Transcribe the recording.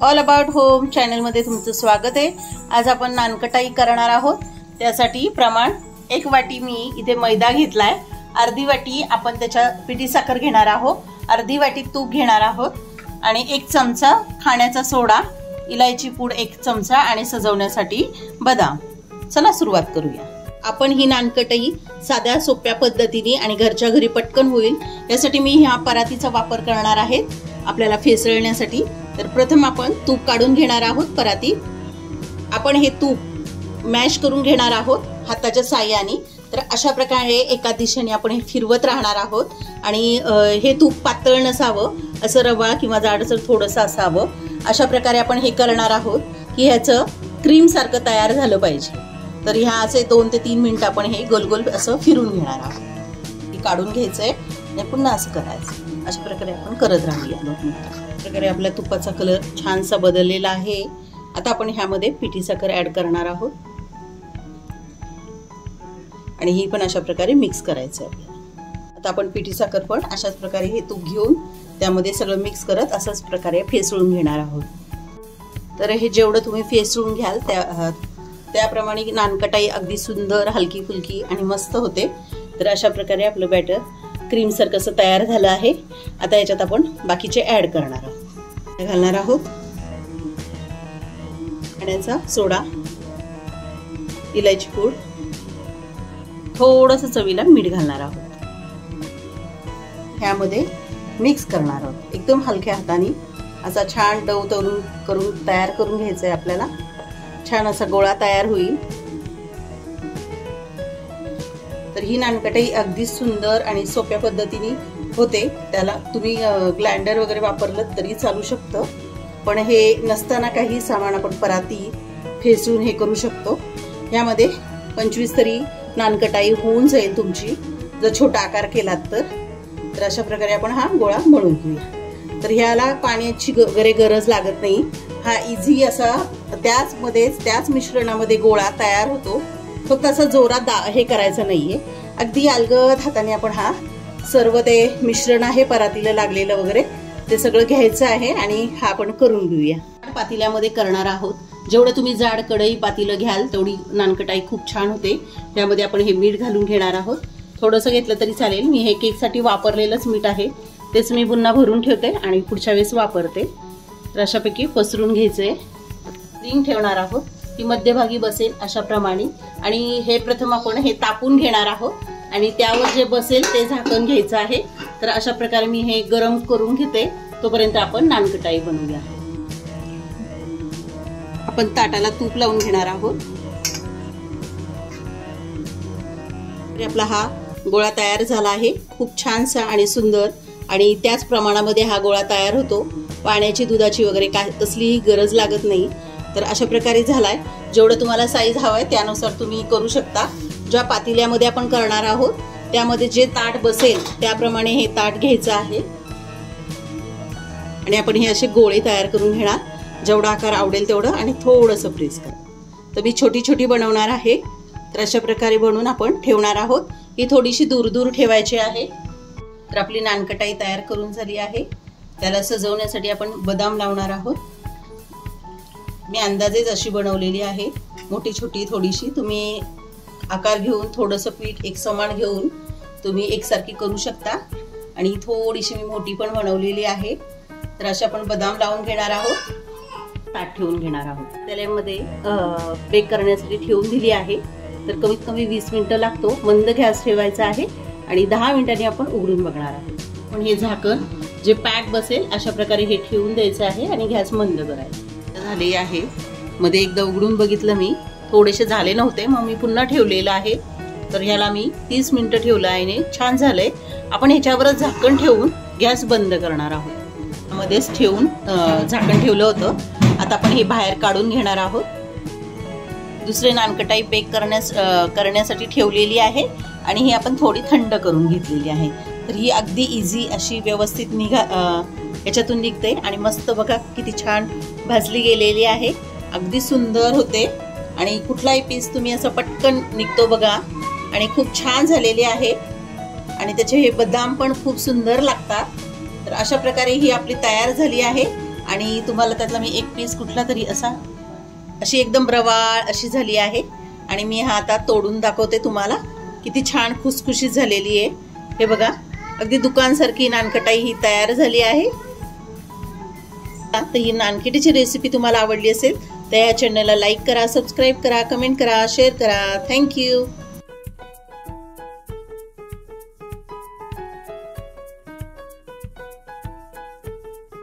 All about home चॅनलमध्ये तुमचं स्वागत आहे। आज आपण नानकटाई करणार आहोत। त्यासाठी प्रमाण 1 वाटी मी इथे मैदा घेतलाय, अर्धी वाटी आपण त्याच्या पिठी साखर घेणार आहोत, अर्धी वाटी तूप घेणार आहोत आणि 1 चमचा खाण्याचा सोडा, इलायची पूड 1 चमचा आणि सजवण्यासाठी बदाम। चला सुरुवात करूया। आपण ही नानकटाई साध्या सोप्या पद्धतीने आणि घरच्या घरी पटकन होईल यासाठी मी ह्या परातीचा वापर करणार आहे आपल्याला फेसळण्यासाठी। तर प्रथम आपण तूप काढून घेणार आहोत परातीत। आपण हे तूप मॅश करून घेणार आहोत हाताच्या साहाय्याने। तर अशा प्रकारे एका दिशेने आपण हे फिरवत राहणार आहोत आणि हे तूप पातळ नसावं, असं रवाळ किंवा जाडसर थोडंसं असावं। अशा प्रकारे आपण हे करणार आहोत की ह्याचं क्रीम सारखं तयार झालं पाहिजे। तर ह्या असे 2 ते 3 मिनिट आपण हे गोल असं फिरून घेणार आहोत। हे काढून घ्यायचंय आणि पुन्हा असं करायचं। अशा प्रकारे आपण करत राहूया 2 मिनिट। प्रकारे आपल्या तुपाचा कलर छानसा बदललेला आहे। आता आपण ह्यामध्ये पिठी साखर ऍड करणार आहोत आणि ही पण अशा प्रकारे मिक्स करायचं आहे आपल्याला। आता आपण पिठी साखर पण अशाच प्रकारे हे तूप घेऊन त्यामध्ये सगळं मिक्स करत अशाच प्रकारे फेसळून घेणार आहोत। तर हे जेवढं तुम्ही फेसळून घ्याल त्याप्रमाणे नानकटाई अगदी सुंदर, हलकी फुलकी आणि मस्त होते। तर अशा प्रकारे आपलं बॅटर क्रीम सारखं असं तयार झालं आहे। आता याच्यात आपण बाकीचे ऍड करणार आहोत। घालणार आहोत खाण्याचा सोडा, इलायची पूड, थोडंसं चवीला मीठ घालणार आहोत। ह्यामध्ये मिक्स करणार आहोत एकदम हलक्या हाताने। असा छान डो करून तयार करून घ्यायचा आहे आपल्याला। छान असा गोळा तयार होईल। तर ही नानकटाई अगदी सुंदर आणि सोप्या पद्धतीने होते। त्याला तुम्ही ग्लाइंडर वगैरे वापरलं तरी चालू शकतं, पण हे नसताना काही सामान आपण पराती फेसून हे करू शकतो। यामध्ये 25 तरी नानकटाई होऊन जाईल तुमची जर छोटा आकार केलात तर अशा प्रकारे आपण हा गोळा मळून घेऊया। तर ह्याला पाण्याची वगैरे गरज लागत नाही। हा इझी असा त्याच मिश्रणामध्ये गोळा तयार होतो। फक्त असं जोरात हे करायचं नाहीये, अगदी अलगद हाताने आपण हा सर्व ते मिश्रण आहे परातीला लागलेलं वगैरे ते सगळं घ्यायचं आहे आणि हा आपण करून घेऊया। पातेल्यामध्ये करणार आहोत। जेवढं तुम्ही जाड कढई पातेलं घ्याल तेवढी नानकटाई खूप छान होते। त्यामध्ये आपण हे मीठ घालून घेणार आहोत। थोडंसं घेतलं तरी चालेल, मी हे केकसाठी वापरलेलंच मीठ आहे, तेच मी पुन्हा भरून ठेवते आणि पुढच्या वेळेस वापरते। तर अशापैकी पसरून घ्यायचंय। रिंग ठेवणार आहोत, ती मध्यभागी बसेल अशा प्रमाणे आणि हे प्रथम आपण हे तापून घेणार आहोत आणि त्यावर जे बसेल ते झाकण घ्यायचं आहे। तर अशा प्रकारे मी हे गरम करून घेते, तोपर्यंत आपण नानकटाई बनवूया। आपण ताटाला तूप लावून घेणार आहोत। आपला हा गोळा तयार झाला आहे, खूप छानसा आणि सुंदर, आणि त्याच प्रमाणामध्ये हा गोळा तयार होतो। पाण्याची दुधाची वगैरे कसलीही गरज लागत नाही। तर अशा प्रकारे झालाय। जेवढं तुम्हाला साईज हवाय त्यानुसार तुम्ही करू शकता। ज्या पातेल्यामध्ये आपण करणार आहोत त्यामध्ये जे ताट बसेल त्याप्रमाणे हे ताट घ्यायचं आहे आणि आपण हे असे गोळे तयार करून घेणार, जेवढा आकार आवडेल तेवढं, आणि थोडंसं प्रेस करा। तर मी छोटी छोटी बनवणार आहे। तर अशा प्रकारे बनवून आपण ठेवणार आहोत। ही थोडीशी दूर ठेवायची आहे। तर आपली नानकटाई तयार करून झाली आहे। त्याला सजवण्यासाठी आपण बदाम लावणार आहोत। मी अंदाजेच अशी बनवलेली आहे, मोठी छोटी थोडीशी। तुम्ही आकार घेऊन थोडंसं पीठ एक समान घेऊन तुम्ही एकसारखी करू शकता, आणि थोडीशी मी मोठी पण बनवलेली आहे। तर अशा आपण बदाम लावून घेणार आहोत, ताट ठेवून घेणार आहोत। त्यामध्ये बेक करण्यासाठी ठेवून दिली आहे। तर कमीत कमी 20 मिनिटं लागतो, मंद गॅस ठेवायचा आहे आणि 10 मिनिटांनी आपण उघडून बघणार आहोत। पण हे झाकण जे पॅक बसेल अशा प्रकारे हे ठेवून द्यायचं आहे आणि गॅस मंद करायचा। झाले आहे, मध्ये एकदा उघडून बघितलं मी, थोडेसे झाले नव्हते, मग मी पुन्हा ठेवलेलं आहे। तर ह्याला मी 30 मिनिटं ठेवलं आहे, छान झालंय। आपण ह्याच्यावरच झाकण ठेवून गॅस बंद करणार आहोत। मध्येच ठेवून झाकण ठेवलं होतं। आता आपण हे बाहेर काढून घेणार आहोत। दुसरे नानकटाई बेक करण्यासाठी ठेवलेली आहे आणि ही आपण थोडी थंड करून घेतलेली आहे। तर ही अगदी इझी अशी व्यवस्थित याच्यातून निघते आणि मस्त बघा किती छान भाजली गेलेली आहे। अगदी सुंदर होते आणि कुठलाही पीस तुम्ही असं पटकन निघतो बघा, आणि खूप छान झालेली आहे आणि त्याचे हे बदाम पण खूप सुंदर लागतात। तर अशा प्रकारे ही आपली तयार झाली आहे आणि तुम्हाला त्यातला मी एक पीस कुठला तरी अशी एकदम रवाळ अशी झाली आहे आणि मी हा आता तोडून दाखवते तुम्हाला किती छान खुसखुशीत झालेली आहे। हे बघा अगदी दुकानसारखी नानकटाई ही तयार झाली आहे। तर ही नानकटीची रेसिपी तुम्हाला आवडली असेल तर या चॅनलला लाईक करा, सबस्क्राईब करा, कमेंट करा, शेअर करा। थँक्यू।